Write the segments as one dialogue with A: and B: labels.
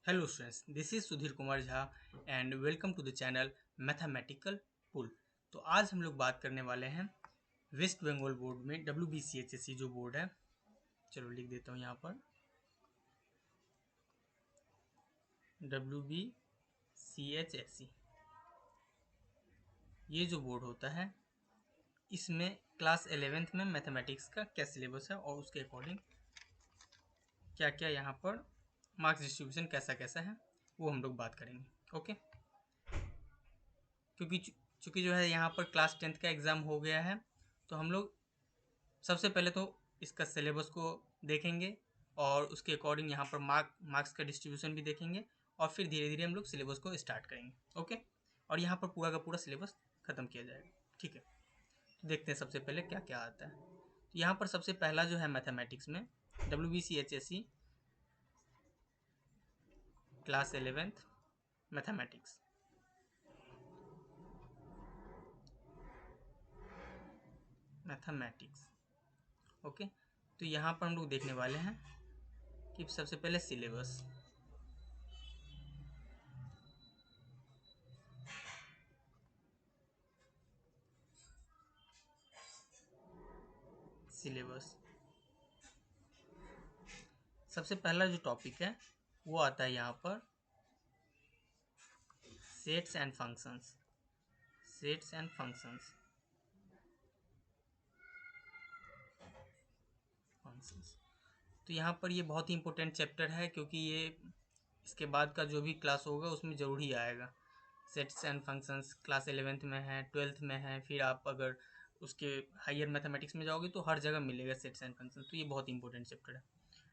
A: Hello students, this is Sudhir Kumar Jha and welcome to the channel mathematical pool. तो आज हम लोग बात करने वाले हैं वेस्ट बंगाल बोर्ड में WBCHSC जो बोर्ड है। चलो लिख देता हूँ यहाँ पर WBCHSC। ये जो बोर्ड होता है इसमें क्लास 11th में मैथमेटिक्स का क्या सिलेबस है और उसके अकॉर्डिंग क्या क्या यहाँ पर मार्क्स डिस्ट्रीब्यूशन कैसा कैसा है वो हम लोग बात करेंगे। ओके, क्योंकि चूँकि जो है यहाँ पर क्लास 10th का एग्ज़ाम हो गया है तो हम लोग सबसे पहले तो इसका सिलेबस को देखेंगे और उसके अकॉर्डिंग यहाँ पर मार्क्स का डिस्ट्रीब्यूशन भी देखेंगे और फिर धीरे धीरे हम लोग सिलेबस को स्टार्ट करेंगे। ओके, और यहाँ पर पूरा का पूरा सिलेबस ख़त्म किया जाएगा। ठीक है, तो देखते हैं सबसे पहले क्या क्या आता है। तो यहाँ पर सबसे पहला जो है मैथमेटिक्स में WBCHSC class 11th mathematics. Okay, तो यहाँ पर हम लोग देखने वाले हैं कि सबसे पहले सिलेबस। सिलेबस सबसे पहला जो टॉपिक है वो आता है यहाँ पर sets and functions. Sets and functions functions तो यहाँ पर ये बहुत ही इंपॉर्टेंट चैप्टर है क्योंकि ये इसके बाद का जो भी क्लास होगा उसमें ज़रूर ही आएगा। Sets and functions class 11th में है, 12th में है, फिर आप अगर उसके हायर मैथमेटिक्स में जाओगे तो हर जगह मिलेगा सेट्स एंड फंक्शंस। तो ये बहुत इंपॉर्टेंट चैप्टर है।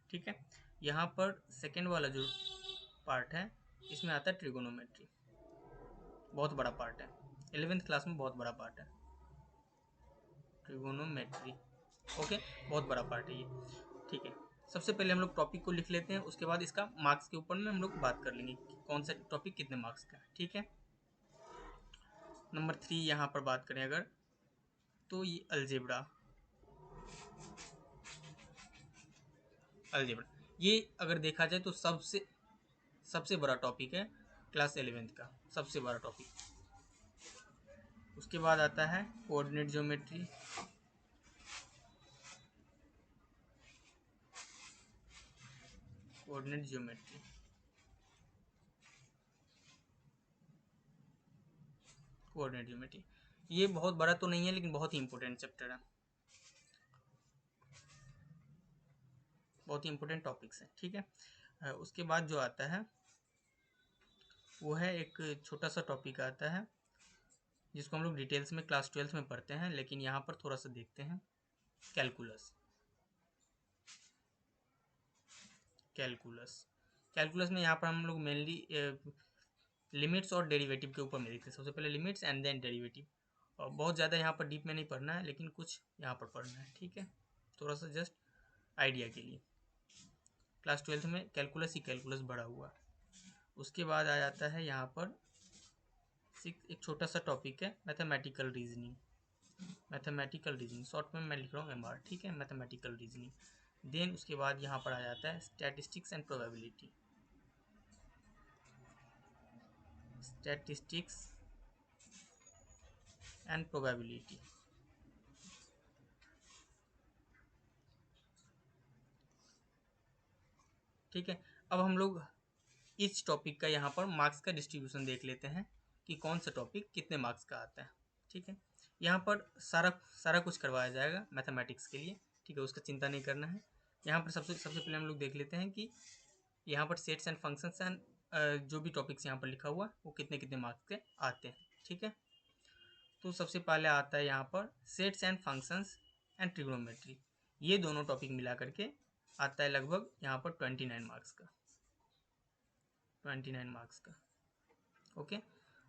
A: ठीक है, यहाँ पर सेकेंड वाला जो पार्ट है इसमें आता है ट्रिगोनोमेट्री। बहुत बड़ा पार्ट है, 11th क्लास में बहुत बड़ा पार्ट है ट्रिगोनोमेट्री। ओके, बहुत बड़ा पार्ट है ये। ठीक है, सबसे पहले हम लोग टॉपिक को लिख लेते हैं, उसके बाद इसका मार्क्स के ऊपर में हम लोग बात कर लेंगे कि कौन सा टॉपिक कितने मार्क्स का है। ठीक है, नंबर 3 यहाँ पर बात करें अगर तो ये अलजेब्रा। अलजेब्रा ये अगर देखा जाए तो सबसे सबसे बड़ा टॉपिक है क्लास 11th का, सबसे बड़ा टॉपिक। उसके बाद आता है coordinate geometry. Coordinate geometry coordinate geometry ये बहुत बड़ा तो नहीं है लेकिन बहुत ही इंपॉर्टेंट चैप्टर है, बहुत ही इंपॉर्टेंट टॉपिक्स हैं। ठीक है, उसके बाद जो आता है वो है एक छोटा सा टॉपिक आता है जिसको हम लोग डिटेल्स में क्लास 12th में पढ़ते हैं, लेकिन यहाँ पर थोड़ा सा देखते हैं। कैलकुलस। कैलकुलस कैलकुलस में यहाँ पर हम लोग मेनली लिमिट्स और डेरिवेटिव के ऊपर में देखते हैं। सबसे पहले लिमिट्स एंड देन डेरिवेटिव, और बहुत ज़्यादा यहाँ पर डीप में नहीं पढ़ना है लेकिन कुछ यहाँ पर पढ़ना है। ठीक है, थोड़ा सा जस्ट आइडिया के लिए। क्लास 12th में कैलकुलस ही कैलकुलस बढ़ा हुआ। उसके बाद आ जाता है यहाँ पर एक छोटा सा टॉपिक है mathematical reasoning. Mathematical reasoning short में मैं लिख रहा हूँ MR। ठीक है, मैथमेटिकल रीजनिंग। देन उसके बाद यहाँ पर आ जाता है statistics and probability. Statistics and probability. ठीक है, अब हम लोग इस टॉपिक का यहाँ पर मार्क्स का डिस्ट्रीब्यूशन देख लेते हैं कि कौन सा टॉपिक कितने मार्क्स का आता है। ठीक है, यहाँ पर सारा सारा कुछ करवाया जाएगा मैथमेटिक्स के लिए। ठीक है, उसका चिंता नहीं करना है। यहाँ पर सबसे सबसे पहले हम लोग देख लेते हैं कि यहाँ पर सेट्स एंड फंक्शंस एंड जो भी टॉपिक्स यहाँ पर लिखा हुआ वो कितने कितने मार्क्स के आते हैं। ठीक है, तो सबसे पहले आता है यहाँ पर sets and functions and trigonometry. ये दोनों टॉपिक मिला करके आता है लगभग यहाँ पर 29 मार्क्स का। 29 मार्क्स का। ओके,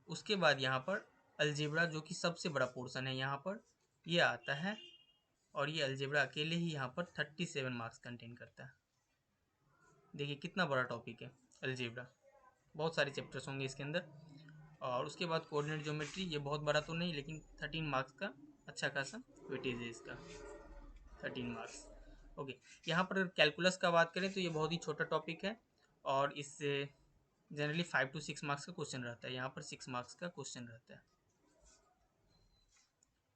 A: उसके बाद यहाँ पर अलजेब्रा जो कि सबसे बड़ा पोर्शन है यहाँ पर ये आता है, और ये अलजेब्रा अकेले ही यहाँ पर 37 मार्क्स कंटेन करता है। देखिए कितना बड़ा टॉपिक है अलजेब्रा, बहुत सारे चैप्टर्स होंगे इसके अंदर। और उसके बाद कोऑर्डिनेट ज्योमेट्री, ये बहुत बड़ा तो नहीं लेकिन 13 मार्क्स का अच्छा खासा वेटेज है इसका, 13 मार्क्स। ओके, यहाँ पर कैलकुलस का बात करें तो ये बहुत ही छोटा टॉपिक है और इससे जनरली 5 to 6 मार्क्स का क्वेश्चन रहता है, यहाँ पर 6 मार्क्स का क्वेश्चन रहता है।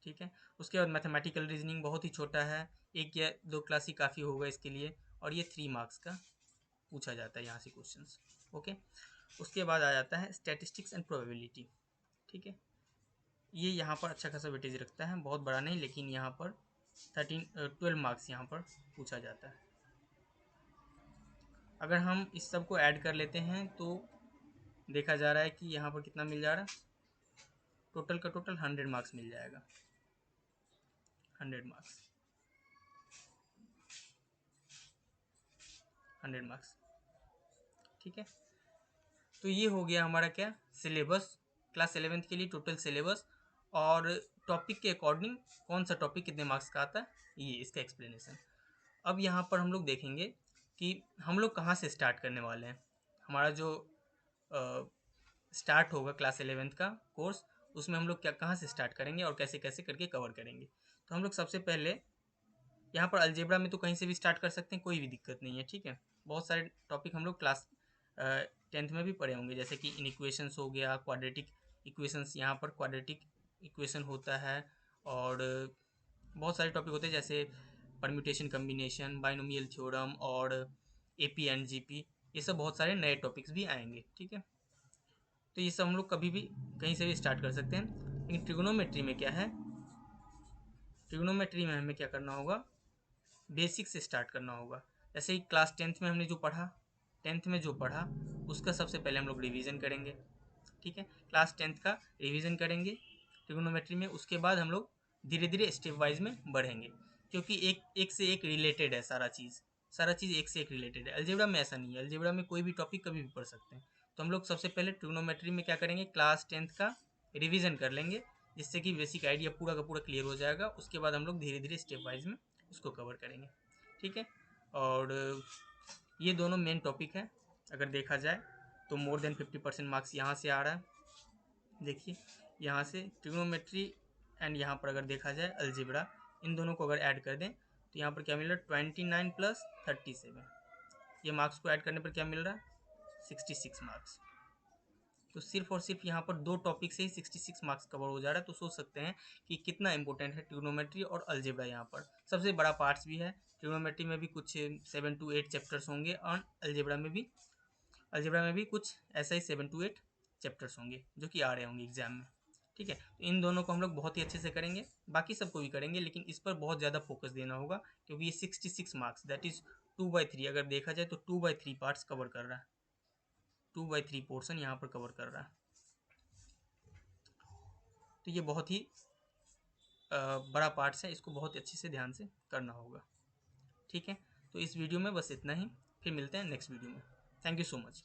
A: ठीक है, उसके बाद मैथमेटिकल रीजनिंग बहुत ही छोटा है, 1 या 2 क्लास ही काफ़ी होगा इसके लिए, और ये 3 मार्क्स का पूछा जाता है यहाँ से क्वेश्चंस। ओके, उसके बाद आ जाता है स्टैटिस्टिक्स एंड प्रोबेबिलिटी। ठीक है, ये यहाँ पर अच्छा खासा वेटेज रखता है, बहुत बड़ा नहीं, लेकिन यहाँ पर 12 मार्क्स यहाँ पर पूछा जाता है। अगर हम इस सब को ऐड कर लेते हैं तो देखा जा रहा है कि यहाँ पर कितना मिल जा रहा है, टोटल का टोटल 100 मार्क्स मिल जाएगा, 100 मार्क्स, 100 मार्क्स। ठीक है, तो ये हो गया हमारा क्या, सिलेबस, क्लास 11th के लिए टोटल सिलेबस, और टॉपिक के अकॉर्डिंग कौन सा टॉपिक कितने मार्क्स का आता है, ये इसका एक्सप्लेनेशन। अब यहाँ पर हम लोग देखेंगे कि हम लोग कहाँ से स्टार्ट करने वाले हैं। हमारा जो स्टार्ट होगा क्लास 11th का कोर्स, उसमें हम लोग क्या कहाँ से स्टार्ट करेंगे और कैसे कैसे करके कवर करेंगे। तो हम लोग सबसे पहले यहाँ पर अलजेब्रा में तो कहीं से भी स्टार्ट कर सकते हैं, कोई भी दिक्कत नहीं है। ठीक है, बहुत सारे टॉपिक हम लोग क्लास 10th में भी पढ़े होंगे, जैसे कि इनइक्वेशंस हो गया, क्वाड्रेटिक इक्वेशंस, यहाँ पर क्वाड्रेटिक इक्वेशन होता है, और बहुत सारे टॉपिक होते हैं जैसे परम्यूटेशन कम्बिनेशन, बाइनोमियल थ्योरम, और एपी एंड जीपी, ये सब बहुत सारे नए टॉपिक्स भी आएंगे। ठीक है, तो ये सब हम लोग कभी भी कहीं से भी स्टार्ट कर सकते हैं। लेकिन ट्रिग्नोमेट्री में क्या है, ट्रिग्नोमेट्री में हमें क्या करना होगा, बेसिक से स्टार्ट करना होगा। जैसे ही क्लास 10th में हमने जो पढ़ा, 10th में जो पढ़ा उसका सबसे पहले हम लोग रिवीजन करेंगे। ठीक है, क्लास 10th का रिवीजन करेंगे ट्रिग्नोमेट्री में, उसके बाद हम लोग धीरे धीरे स्टेप वाइज में बढ़ेंगे, क्योंकि एक एक से एक रिलेटेड है सारा चीज़, सारा चीज़ एक से एक रिलेटेड है। अलजेब्रा में ऐसा नहीं है, अलजेब्रा में कोई भी टॉपिक कभी भी पढ़ सकते हैं। तो हम लोग सबसे पहले ट्रिग्नोमेट्री में क्या करेंगे, क्लास 10th का रिवीजन कर लेंगे, जिससे कि बेसिक आइडिया पूरा का पूरा क्लियर हो जाएगा। उसके बाद हम लोग धीरे धीरे स्टेप वाइज में उसको कवर करेंगे। ठीक है, और ये दोनों मेन टॉपिक है। अगर देखा जाए तो मोर देन 50% मार्क्स यहाँ से आ रहा है। देखिए यहाँ से ट्रिग्नोमेट्री एंड यहाँ पर अगर देखा जाए अलजेब्रा, इन दोनों को अगर ऐड कर दें तो यहाँ पर क्या मिल रहा है, 29 + 37, ये मार्क्स को ऐड करने पर क्या मिल रहा है, 66 मार्क्स। तो सिर्फ और सिर्फ यहाँ पर 2 टॉपिक से ही 66 मार्क्स कवर हो जा रहा है। तो सोच सकते हैं कि कितना इंपॉर्टेंट है ट्रिग्नोमेट्री और अलजेब्रा। यहाँ पर सबसे बड़ा पार्ट्स भी है, ट्रिग्नोमेट्री में भी कुछ 7 to 8 चैप्टर्स होंगे, और अलजेब्रा में भी कुछ ऐसा ही 7 to 8 चैप्टर्स होंगे जो कि आ रहे होंगे एग्जाम में। ठीक है, तो इन दोनों को हम लोग बहुत ही अच्छे से करेंगे, बाकी सबको भी करेंगे, लेकिन इस पर बहुत ज़्यादा फोकस देना होगा, क्योंकि ये 66 मार्क्स, दैट इज़ 2/3, अगर देखा जाए तो 2/3 पार्ट्स कवर कर रहा है, 2/3 पोर्शन यहाँ पर कवर कर रहा है। तो ये बहुत ही बड़ा पार्ट्स है, इसको बहुत अच्छे से ध्यान से करना होगा। ठीक है, तो इस वीडियो में बस इतना ही, फिर मिलते हैं नेक्स्ट वीडियो में। Thank you so much.